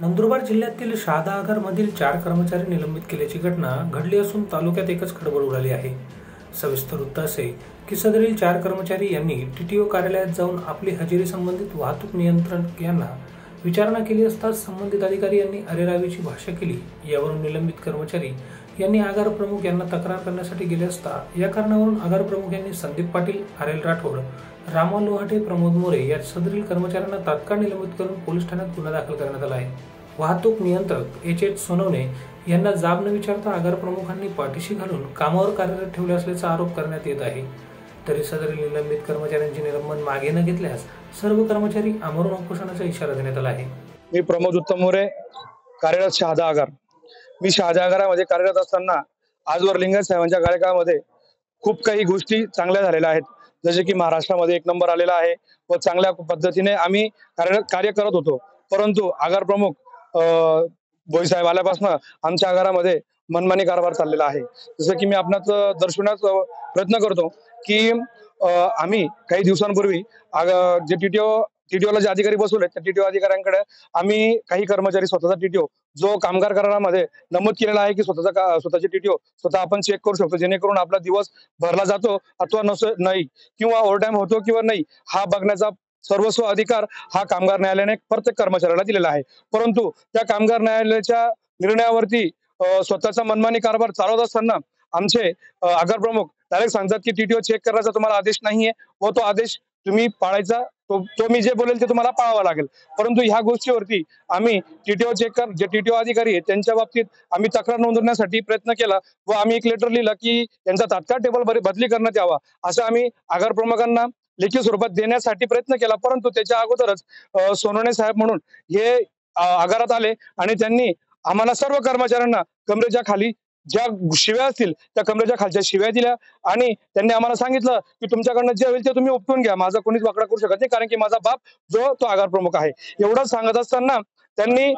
नंदुरबार जिल्ह्यातील शहादा आगारमधील 4 कर्मचारी निलंबित केल्याची घटना घडली असून तालुक्यात एकच खळबळ उडाली आहे। सविस्तर वृत्त असे की सदरील 4 कर्मचारी यांनी टीटीओ कार्यालयात जाऊन आपली हजेरी संबंधित वाहतूक नियंत्रक यांना विचारणा केली असता संबंधित अधिकारी यांनी अरेरावीची भाषा केली। यावरून निलंबित कर्मचारी यांनी आगार प्रमुख यांना तक्रार करण्यासाठी गेले असता या कारणावरून आगार प्रमुख यांनी संदीप पाटील, आरेल राठोड, रामा लोहाटे, प्रमोद मोरे या सदरील कर्मचाऱ्यांना तात्काळ निलंबित करून पोलीस ठाण्यात गुन्हा दाखल करण्यात आला आहे। वाहतूक नियंत्रक एच सोनवणे यांना जाब न विचारता आगार प्रमुखांनी पाठीशी घालून कामावर कार्यरत ठेवले असल्याचा आरोप करण्यात येत आहे। तरी सदरील निलंबित कर्मचाऱ्यांचे निलंबन मागे न घेतल्यास सर्व कर्मचारी आमरण उपोषणाचा इशारा देण्यात आला आहे। मी प्रमोद उत्तम मोरे, कार्यरत शहादा आगार। मी शहादा आगारामध्ये कार्यरत असताना आजवर लिंगायत साहेबांच्या कार्यकाळामध्ये खूप काही गोष्टी चांगल्या झालेल्या आहेत, जसे की महाराष्ट्रामध्ये 1 नंबर आलेला आहे व चांगल्या पद्धतीने आम्ही कार्य करत होतो। परंतु आगार प्रमुख भोईसाहेब आल्यापासून आमच्या आगारामध्ये मनमानी कारभार चाललेला आहे। जसं की मी आपणास दर्शवण्याचा प्रयत्न करतो की आम्ही काही दिवसांपूर्वी जे टीटीओला जे अधिकारी बसवले त्या टीटीओ अधिकाऱ्यांकडे आम्ही काही कर्मचारी स्वतःचा टीटीओ जो कामगार करारामध्ये नमूद केलेला आहे की स्वतःचे टीटीओ स्वतः आपण चेक करू शकतो, जेणेकरून आपला दिवस भरला जातो अथवा नाही किंवा ओव्हरटाइम होतो किंवा नाही हा बघण्याचा सर्वस्व अधिकार हा कामगार न्यायालयाने प्रत्येक कर्मचाऱ्याला दिलेला आहे। परंतु त्या कामगार न्यायालयाच्या निर्णयावरती स्वतःचा मनमानी कारभार चालवत असताना आमचे आगार प्रमुख डायरेक्ट सांगतात की टीटीओ चेक करण्याचा तुम्हाला आदेश नाहीये व तो आदेश तुम्ही पाळायचा, तो मी जे बोलेल ते तुम्हाला पाळावा लागेल। परंतु ह्या गोष्टीवरती आम्ही जे टीटीओ अधिकारी आहेत त्यांच्या बाबतीत आम्ही तक्रार नोंदवण्यासाठी प्रयत्न केला व आम्ही एक लेटर लिहिला की यांचा तात्काळ टेबल बदली करण्यात यावा असं आम्ही आगार प्रमुखांना लेखी स्वरूपात देण्यासाठी प्रयत्न केला। परंतु त्याच्या अगोदरच सोनवणे साहेब म्हणून हे आगारात आले आणि त्यांनी आम्हाला सर्व कर्मचाऱ्यांना कमरेच्या खाली ज्या शिव्या असतील त्या कमरेच्या खालच्या शिव्या दिल्या आणि त्यांनी आम्हाला सांगितलं की तुमच्याकडनं जे होईल ते तुम्ही उपटून घ्या, माझा कोणीच वाकडा करू शकत नाही, कारण की माझा बाप जो तो आगार प्रमुख आहे। एवढंच सांगत असताना त्यांनी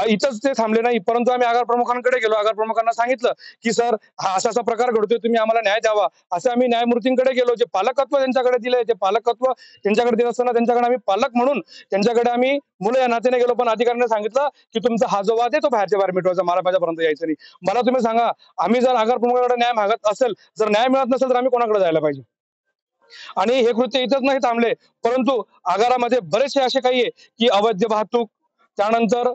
इथंच ते थांबले नाही, परंतु आम्ही आगार प्रमुखांकडे गेलो। आगार प्रमुखांना सांगितलं की सर हा असा प्रकार घडतोय, तुम्ही आम्हाला न्याय द्यावा। असं आम्ही न्यायमूर्तींकडे गेलो, जे पालकत्व त्यांच्याकडे दिले ते पालकत्व त्यांच्याकडे देत असताना त्यांच्याकडे आम्ही पालक म्हणून त्यांच्याकडे आम्ही मुलं या नात्याने गेलो। पण अधिकाऱ्यांनी सांगितलं की तुमचा हा जो वाद आहे तो बाहेरच्या बाहेर मिटवायचा, मला माझ्यापर्यंत यायचं नाही। मला तुम्ही सांगा, आम्ही जर आगार प्रमुखाकडे न्याय मागत असेल, जर न्याय मिळत नसेल तर आम्ही कोणाकडे जायला पाहिजे? आणि हे कृत्य इथंच नाही थांबले, परंतु आगारामध्ये बरेचसे असे काही आहे की अवैध वाहतूक, त्यानंतर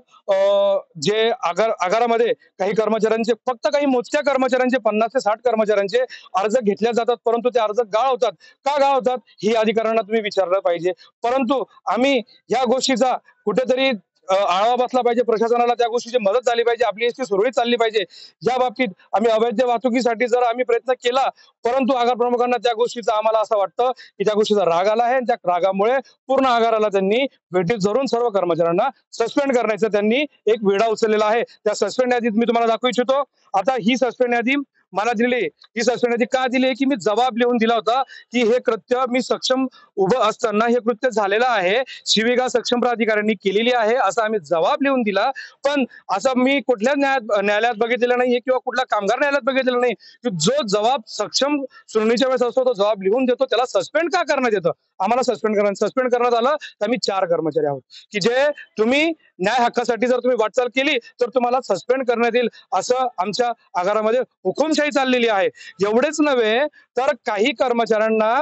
जे आगारामध्ये काही कर्मचाऱ्यांचे, फक्त काही मोजक्या कर्मचाऱ्यांचे 50 ते 60 कर्मचाऱ्यांचे अर्ज घेतले जातात, परंतु ते अर्ज गाळवतात। का गाळवतात ही अधिकाऱ्यांना तुम्ही विचारलं पाहिजे। परंतु आम्ही या गोष्टीचा कुठेतरी आळा बसला पाहिजे, प्रशासनाला त्या गोष्टीची मदत झाली पाहिजे, आपली एसटी सुरळीत चालली पाहिजे। या बाबतीत आम्ही अवैध वाहतुकीसाठी जर आम्ही प्रयत्न केला, परंतु आगार प्रमुखांना त्या गोष्टीचा आम्हाला असं वाटतं की त्या गोष्टीचा राग आला आहे आणि त्या रागामुळे पूर्ण आगाराला त्यांनी भेटीत धरून सर्व कर्मचाऱ्यांना सस्पेंड करण्याचा त्यांनी एक वेढा उचललेला आहे। त्या सस्पेंड यादीत मी तुम्हाला दाखवू इच्छितो। आता ही सस्पेंड यादी मला दिली, ही सस्पेंड यादी का दिली की मी जबाब लिहून दिला होता की हे कृत्य मी सक्षम उभं असताना हे कृत्य झालेलं आहे, शिवीगाळ सक्षम प्राधिकाऱ्यांनी केलेली आहे असा आम्ही जबाब लिहून दिला। पण असं मी कुठल्या न्यायालयात बघितलेलं नाही किंवा कुठल्या कामगार न्यायालयात बघितलेलं नाही की जो जबाब सक्षम सुनावणीच्या वेळेस असतो तो जबाब लिहून देतो, त्याला सस्पेंड का करण्यात येतं? आम्हाला सस्पेंड करण्यात आलं तर आम्ही 4 कर्मचारी आहोत की जे तुम्ही न्याय हक्कासाठी जर तुम्ही वाटचाल केली तर तुम्हाला सस्पेंड करण्यात येईल, असं आमच्या आगारामध्ये हुकुमशाही चाललेली आहे। एवढेच नव्हे तर काही कर्मचाऱ्यांना,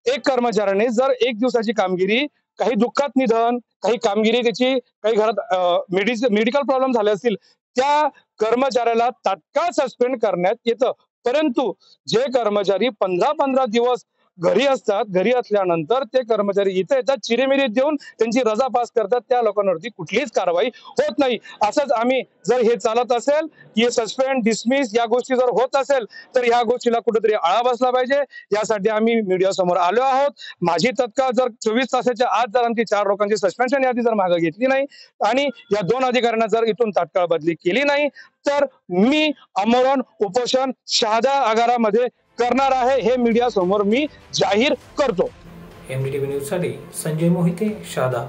एक कर्मचाऱ्याने जर 1 दिवसाची कामगिरी, काही दुःखात निधन, काही कामगिरी त्याची काही घरात मेडिकल प्रॉब्लेम झाले असतील, त्या कर्मचाऱ्याला तात्काळ सस्पेंड करण्यात येतं। परंतु जे कर्मचारी 15-15 दिवस घरी असतात, घरी असल्यानंतर ते कर्मचारी इथे येतात, चिरेमिरी देऊन त्यांची रजा पास करतात, त्या लोकांवरती कुठलीच कारवाई होत नाही। असंच आम्ही जर हे चालत असेल की सस्पेंड, डिसमिस या गोष्टी जर होत असेल तर ह्या गोष्टीला कुठेतरी आळा बसला पाहिजे। यासाठी आम्ही मीडिया समोर आलो आहोत। माझी तत्काळ जर 24 तासाच्या आत जर आमची 4 लोकांची सस्पेन्शन यादी जर मागे घेतली नाही आणि या 2 अधिकाऱ्यांना जर इथून तात्काळ बदली केली नाही तर मी आमरण उपोषण शहादा आगारामध्ये करणार आहे, हे मीडिया समोर मी जाहीर करतो। MDTV न्यूज साठी संजय मोहिते, शहादा।